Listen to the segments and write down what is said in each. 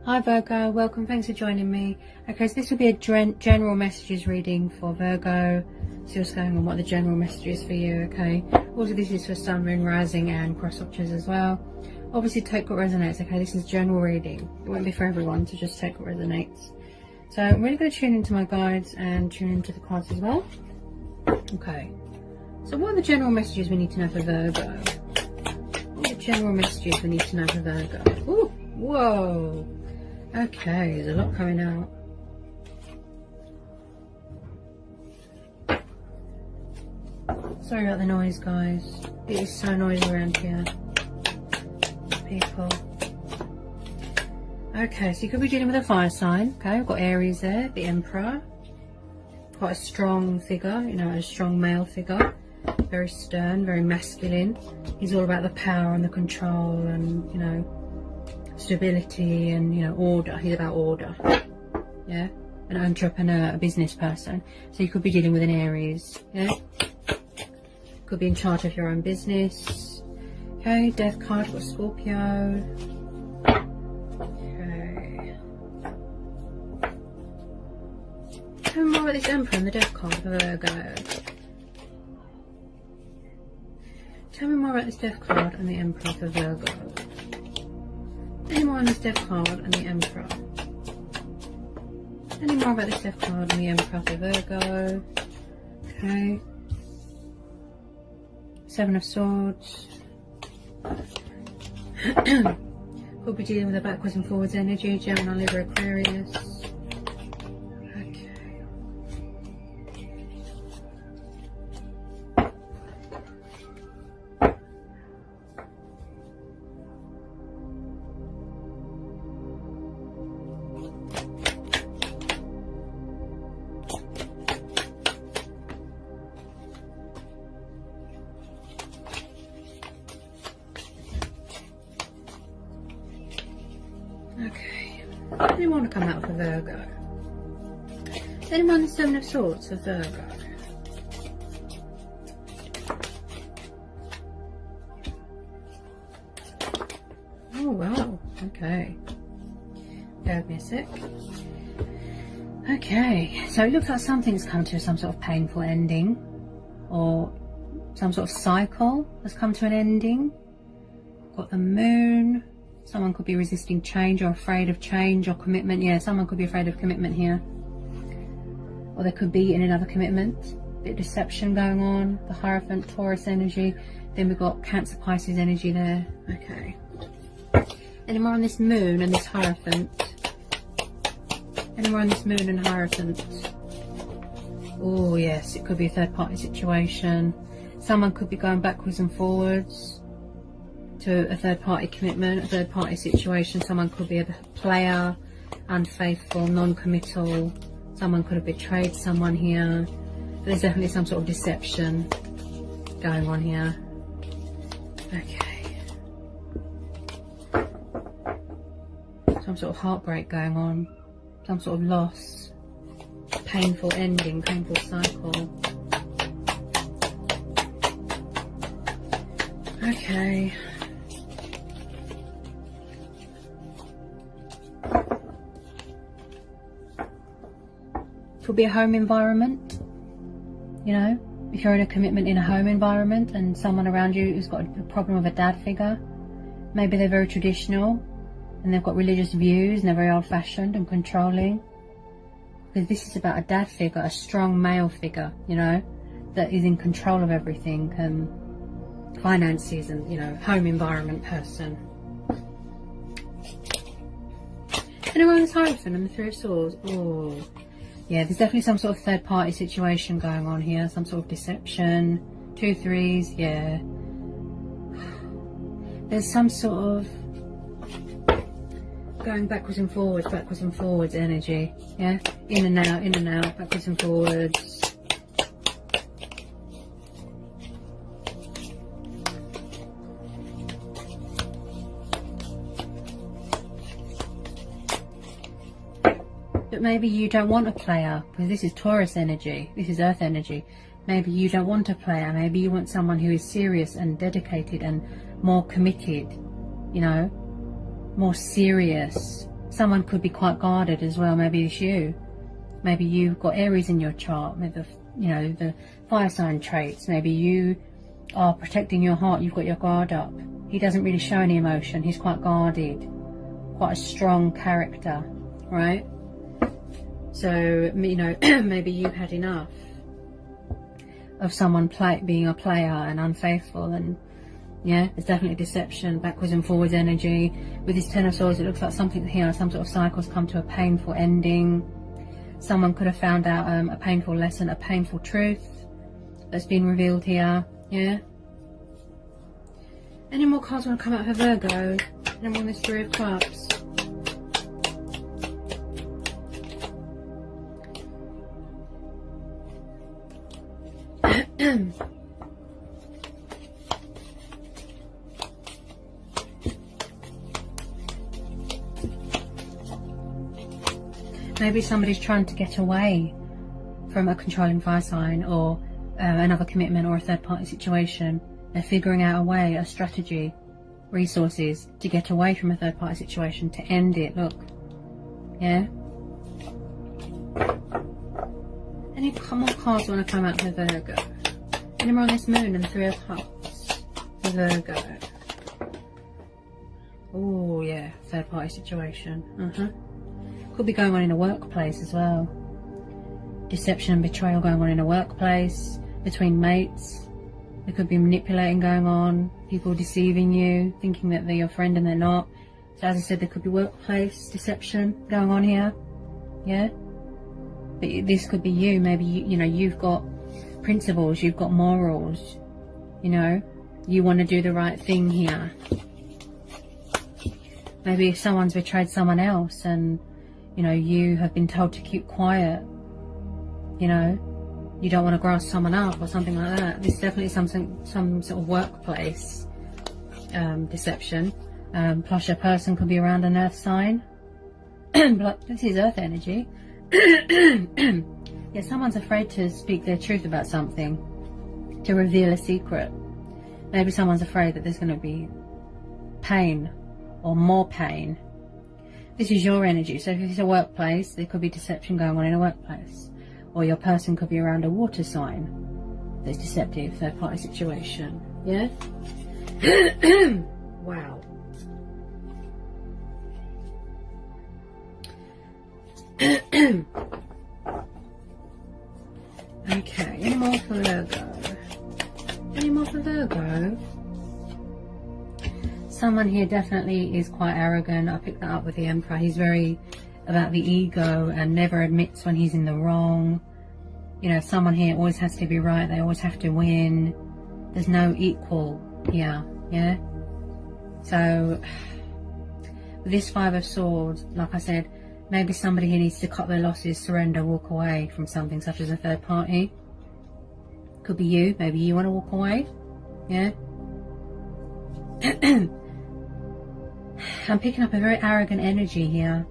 Hi Virgo, welcome, thanks for joining me. Okay, so this will be a general messages reading for Virgo. See what's going on, what the general message is for you, okay? Also this is for Sun, Moon, Rising and cross watchers as well. Obviously take what resonates, okay? This is general reading. It won't be for everyone, so just take what resonates. So I'm really going to tune into my guides and tune into the cards as well. Okay, so what are the general messages we need to know for Virgo? What are the general messages we need to know for Virgo? Ooh, whoa! Okay, there's a lot coming out. Sorry about the noise, guys. It is so noisy around here. People. Okay, so you could be dealing with a fire sign. Okay, we've got Aries there, the Emperor. Quite a strong figure, you know, a strong male figure. Very stern, very masculine. He's all about the power and the control and, you know, stability and, you know, order. He's about order. Yeah, an entrepreneur, a business person. So you could be dealing with an Aries. Yeah, could be in charge of your own business. Okay, Death card for Scorpio. Okay, tell me more about this Emperor and the Death card for Virgo. Tell me more about this Death card and the Emperor for Virgo. Any more on this Death card and the Emperor? Any more about this Death card and the Emperor for Virgo? Okay. Seven of Swords. We'll be dealing with a backwards and forwards energy. Gemini, Libra, Aquarius. Okay. Okay, anyone want to come out for Virgo? Anyone the Seven of Swords for Virgo? Oh wow, okay. Bear with me a sec. Okay, so it looks like something's come to some sort of painful ending, or some sort of cycle has come to an ending. Got the Moon. Someone could be resisting change or afraid of change or commitment. Yeah, someone could be afraid of commitment here. Or they could be in another commitment. Bit of deception going on. The Hierophant, Taurus energy. Then we've got Cancer, Pisces energy there. Okay. Any more on this Moon and this Hierophant? Any more on this Moon and Hierophant? Oh yes, it could be a third party situation. Someone could be going backwards and forwards to a third party commitment, a third party situation. Someone could be a player, unfaithful, non-committal. Someone could have betrayed someone here. There's definitely some sort of deception going on here. Okay. Some sort of heartbreak going on. Some sort of loss. Painful ending, painful cycle. Okay. Could be a home environment, you know, if you're in a commitment in a home environment and someone around you who's got a problem with a dad figure. Maybe they're very traditional and they've got religious views and they're very old-fashioned and controlling, because this is about a dad figure, a strong male figure, you know, that is in control of everything and finances and, you know, home environment person. Anyone who's Hierophant and the Three of Swords? Oh yeah, there's definitely some sort of third party situation going on here, some sort of deception. 2 threes, yeah. There's some sort of going backwards and forwards energy, yeah? In and out, backwards and forwards. But maybe you don't want a player, because this is Taurus energy, this is Earth energy. Maybe you don't want a player, maybe you want someone who is serious and dedicated and more committed, you know, more serious, Someone could be quite guarded as well. Maybe it's you. Maybe you've got Aries in your chart. Maybe the fire sign traits. Maybe you are protecting your heart. You've got your guard up. He doesn't really show any emotion. He's quite guarded. Quite a strong character, right? So, maybe you've had enough of someone being a player and unfaithful, and yeah, there's definitely deception, backwards and forwards energy. With this Ten of Swords, it looks like something here, some sort of cycle's come to a painful ending. Someone could have found out a painful lesson, a painful truth that's been revealed here, yeah. Any more cards want to come out for Virgo? And I'm on this Three of Cups. Maybe somebody's trying to get away from a controlling fire sign, or another commitment, or a third party situation. They're figuring out a way, a strategy, resources to get away from a third party situation, to end it. Look, yeah. Any more cards want to come out for Virgo? Any more on this Moon and Three of Cups for Virgo? Oh yeah, third party situation. Could be going on in a workplace as well. Deception and betrayal going on in a workplace, between mates. There could be manipulating going on, people deceiving you, thinking that they're your friend and they're not. So as I said, there could be workplace deception going on here, yeah. But this could be you. Maybe you've got principles, you've got morals, you want to do the right thing here. Maybe if someone's betrayed someone else and you have been told to keep quiet, you don't want to grass someone up or something like that. This is definitely some sort of workplace deception. Plus your person could be around an earth sign. But this is earth energy. Yeah, someone's afraid to speak their truth about something, to reveal a secret. Maybe someone's afraid that there's going to be pain or more pain. This is your energy. So if it's a workplace, there could be deception going on in a workplace. Or your person could be around a water sign that's deceptive, third party situation. Yeah? Wow. Okay, any more for Virgo? Any more for Virgo? Someone here definitely is quite arrogant. I picked that up with the Emperor. He's very about the ego and never admits when he's in the wrong. Someone here always has to be right. They always have to win. There's no equal here, yeah? So, with this Five of Swords, like I said, maybe somebody here needs to cut their losses, surrender, walk away from something such as a third party. Could be you. Maybe you want to walk away, yeah? I'm picking up a very arrogant energy here.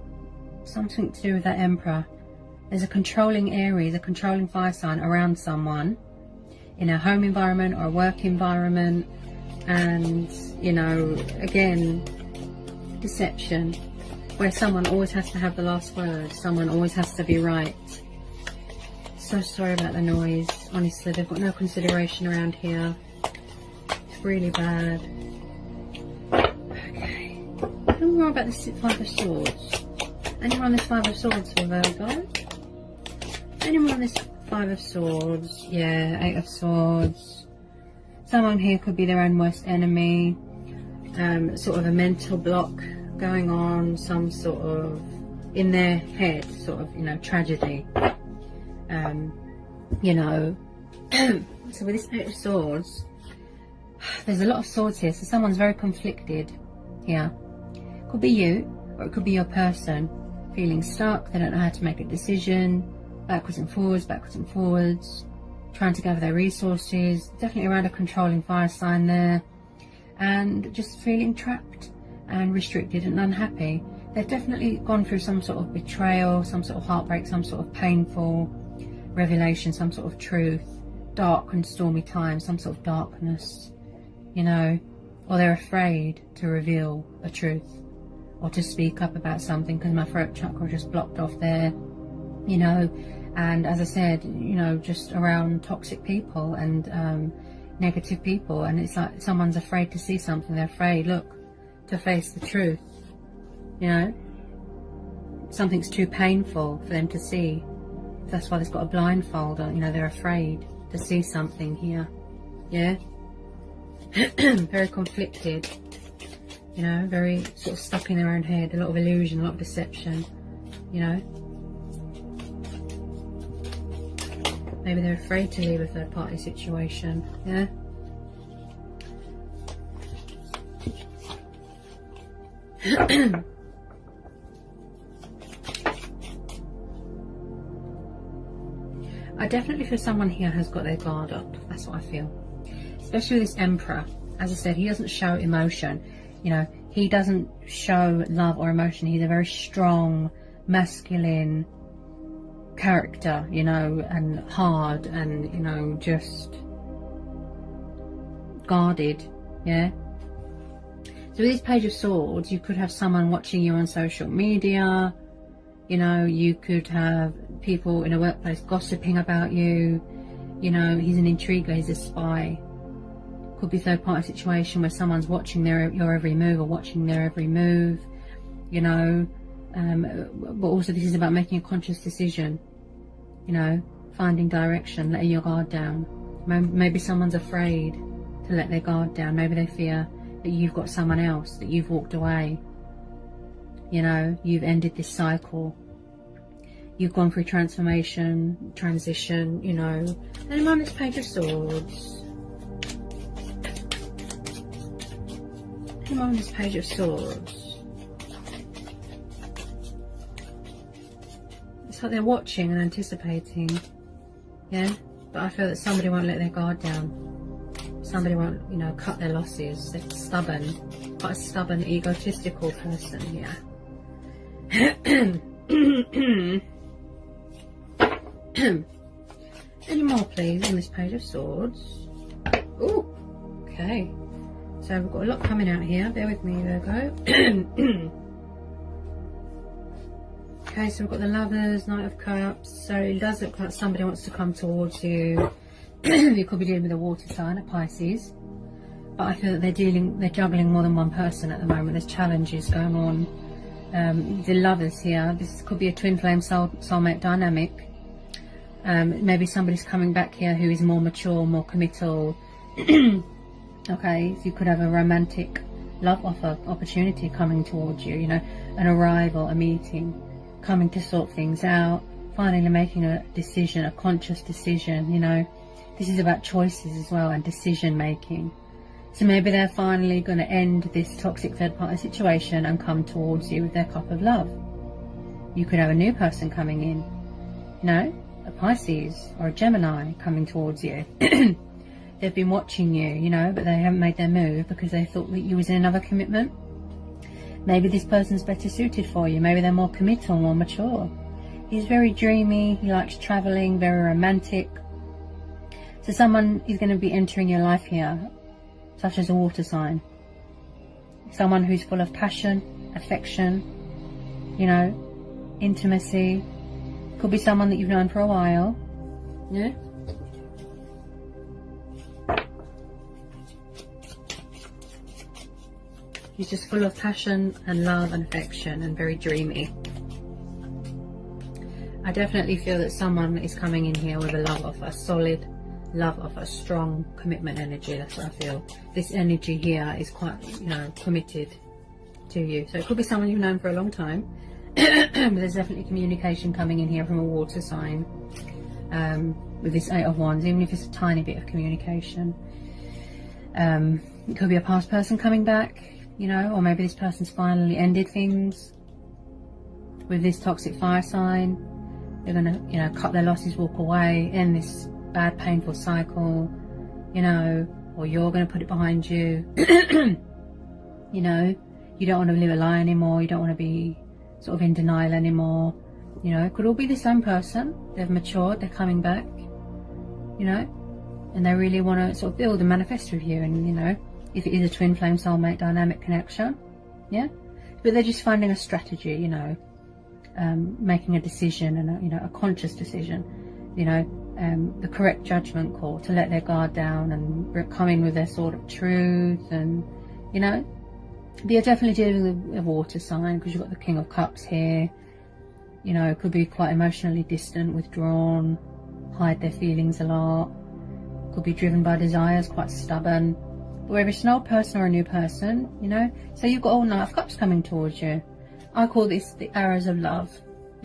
Something to do with that Emperor. There's a controlling Aries, a controlling fire sign around someone in a home environment or a work environment. And, again, deception. Where someone always has to have the last word. Someone always has to be right. So sorry about the noise. Honestly, they've got no consideration around here. It's really bad. Okay. Tell me more about this Five of Swords. Any more on this Five of Swords for Virgo? Any more on this Five of Swords? Yeah, Eight of Swords. Someone here could be their own worst enemy. Sort of a mental block going on, some sort of in their head, sort of, tragedy. So with this Eight of Swords, there's a lot of swords here, so someone's very conflicted here. Could be you, or it could be your person, feeling stuck, they don't know how to make a decision, backwards and forwards, trying to gather their resources, definitely around a controlling fire sign there, and just feeling trapped and restricted and unhappy. They've definitely gone through some sort of betrayal, some sort of heartbreak, some sort of painful revelation, some sort of truth, dark and stormy times, some sort of darkness, or they're afraid to reveal a truth or to speak up about something, because my throat chakra just blocked off there, you know. And as I said, you know, just around toxic people and negative people, and it's like someone's afraid to see something. They're afraid, look, to face the truth, you know. Something's too painful for them to see. That's why they've got a blindfold on, you know. They're afraid to see something here. Yeah. Very conflicted, you know, very sort of stuck in their own head, a lot of illusion, a lot of deception, you know. Maybe they're afraid to leave a third party situation, yeah. I definitely feel someone here has got their guard up. That's what I feel. Especially this Emperor. As I said, he doesn't show emotion. You know, he doesn't show love or emotion. He's a very strong, masculine character, you know, and hard and, you know, just guarded, yeah. So with this Page of Swords, you could have someone watching you on social media, you know, you could have people in a workplace gossiping about you, you know. He's an intriguer, he's a spy. Could be third party situation where someone's watching your every move, or watching their every move, you know. But also this is about making a conscious decision, you know, finding direction, letting your guard down. Maybe someone's afraid to let their guard down. Maybe they fear that you've got someone else, that you've walked away, you know, you've ended this cycle, you've gone through transformation, transition, you know. And I'm on this Page of Swords. I'm on this Page of Swords. It's like they're watching and anticipating, yeah. But I feel that somebody won't let their guard down. Somebody won't, you know, cut their losses. They're stubborn, quite a stubborn, egotistical person, yeah. Any more, please, on this Page of Swords? Oh, okay. So we've got a lot coming out here. Bear with me, Virgo. Okay, so we've got the Lovers, Knight of Cups. So it does look like somebody wants to come towards you. You could be dealing with a water sign, a Pisces. But I feel that they're juggling more than one person at the moment. There's challenges going on. The Lovers here, this could be a twin flame soulmate dynamic. Maybe somebody's coming back here who is more mature, more committal. Okay, so you could have a romantic love offer opportunity coming towards you, you know, an arrival, a meeting, coming to sort things out, finally making a decision, a conscious decision, you know. This is about choices as well, and decision making. So maybe they're finally going to end this toxic third party situation and come towards you with their cup of love. You could have a new person coming in, you know, a Pisces or a Gemini coming towards you. They've been watching you, you know, but they haven't made their move because they thought that you was in another commitment. Maybe this person's better suited for you. Maybe they're more committal, more mature. He's very dreamy. He likes traveling, very romantic. So someone is going to be entering your life here, such as a water sign. Someone who's full of passion, affection, you know, intimacy. Could be someone that you've known for a while. Yeah. He's just full of passion and love and affection and very dreamy. I definitely feel that someone is coming in here with a love offer, a solid love offer, strong commitment energy. That's what I feel. This energy here is quite, you know, committed to you. So it could be someone you've known for a long time. There's definitely communication coming in here from a water sign. With this 8 of Wands, even if it's a tiny bit of communication. It could be a past person coming back, you know, or maybe this person's finally ended things with this toxic fire sign. They're gonna, you know, cut their losses, walk away, end this bad, painful cycle, you know, or you're gonna put it behind you. You know, you don't want to live a lie anymore. You don't want to be sort of in denial anymore. You know, it could all be the same person. They've matured, they're coming back, you know, and they really want to sort of build and manifest with you. And, you know, if it is a twin flame soulmate dynamic connection, yeah, but they're just finding a strategy, you know, making a decision, and you know, a conscious decision, you know, the correct judgment call to let their guard down and come in with their sort of truth. And you know, you're definitely dealing with a water sign, because you've got the King of Cups here. You know, it could be quite emotionally distant, withdrawn, hide their feelings a lot, could be driven by desires, quite stubborn. But whether it's an old person or a new person, you know, so you've got all Knight of Cups coming towards you. I call this the arrows of love.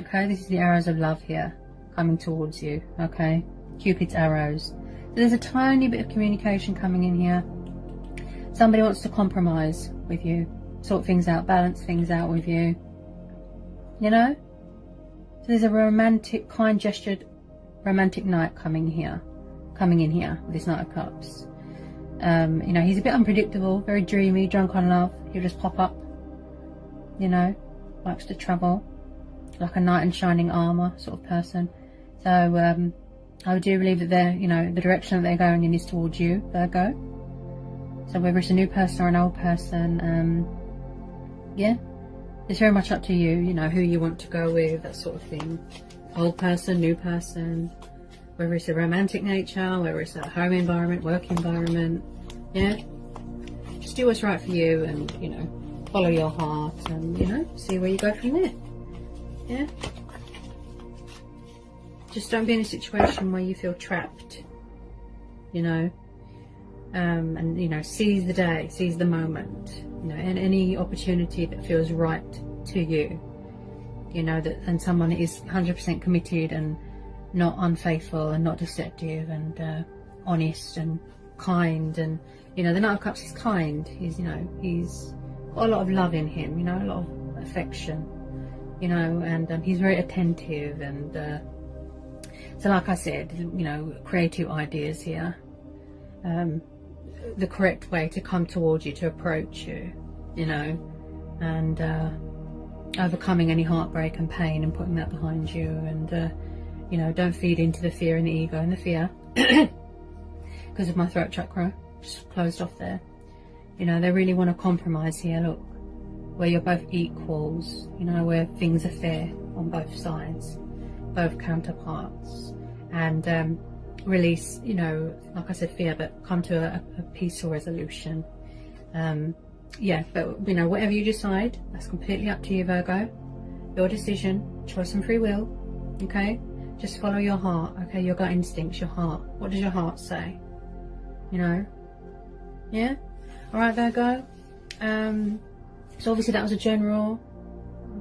Okay, this is the arrows of love here coming towards you. Okay, Cupid's arrows. So there's a tiny bit of communication coming in here. Somebody wants to compromise with you, sort things out, balance things out with you, you know. So there's a romantic, kind gestured romantic knight coming in here with this Knight of Cups. You know, he's a bit unpredictable, very dreamy, drunk on love. He'll just pop up, you know, likes to travel, like a knight in shining armor sort of person. So I do believe that they're, you know, the direction that they're going in is towards you, Virgo. So whether it's a new person or an old person, yeah, it's very much up to you, you know, who you want to go with, that sort of thing. Old person, new person, whether it's a romantic nature, whether it's a home environment, work environment, yeah. Just do what's right for you, and, you know, follow your heart, and, you know, see where you go from there, yeah. Just don't be in a situation where you feel trapped, you know. And you know, seize the day, seize the moment, you know, and any opportunity that feels right to you, you know, that, and someone is 100% committed and not unfaithful and not deceptive, and honest and kind. And you know, the Knight of Cups is kind. He's, you know, he's got a lot of love in him, you know, a lot of affection, you know, and he's very attentive. And so like I said, you know, creative ideas here. The correct way to come towards you, to approach you, you know, and overcoming any heartbreak and pain and putting that behind you. And you know, don't feed into the fear and the ego and the fear because of my throat chakra just closed off there. You know, they really want to compromise here, look, where you're both equals, you know, where things are fair on both sides, both counterparts, and release, you know, like I said, fear, but come to a peaceful resolution. Yeah, but you know, whatever you decide, that's completely up to you, Virgo. Your decision, choice and free will. Okay, just follow your heart. Okay, your gut instincts, your heart. What does your heart say? You know, yeah. All right, Virgo. So obviously that was a general,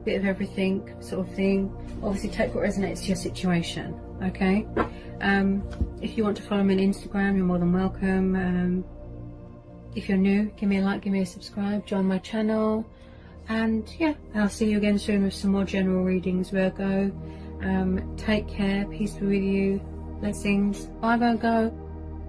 bit of everything sort of thing. Obviously take what resonates to your situation. Okay. If you want to follow me on Instagram, you're more than welcome. If you're new, give me a like, give me a subscribe, join my channel, and yeah, I'll see you again soon with some more general readings, Virgo. Take care, peace be with you, blessings, bye Virgo.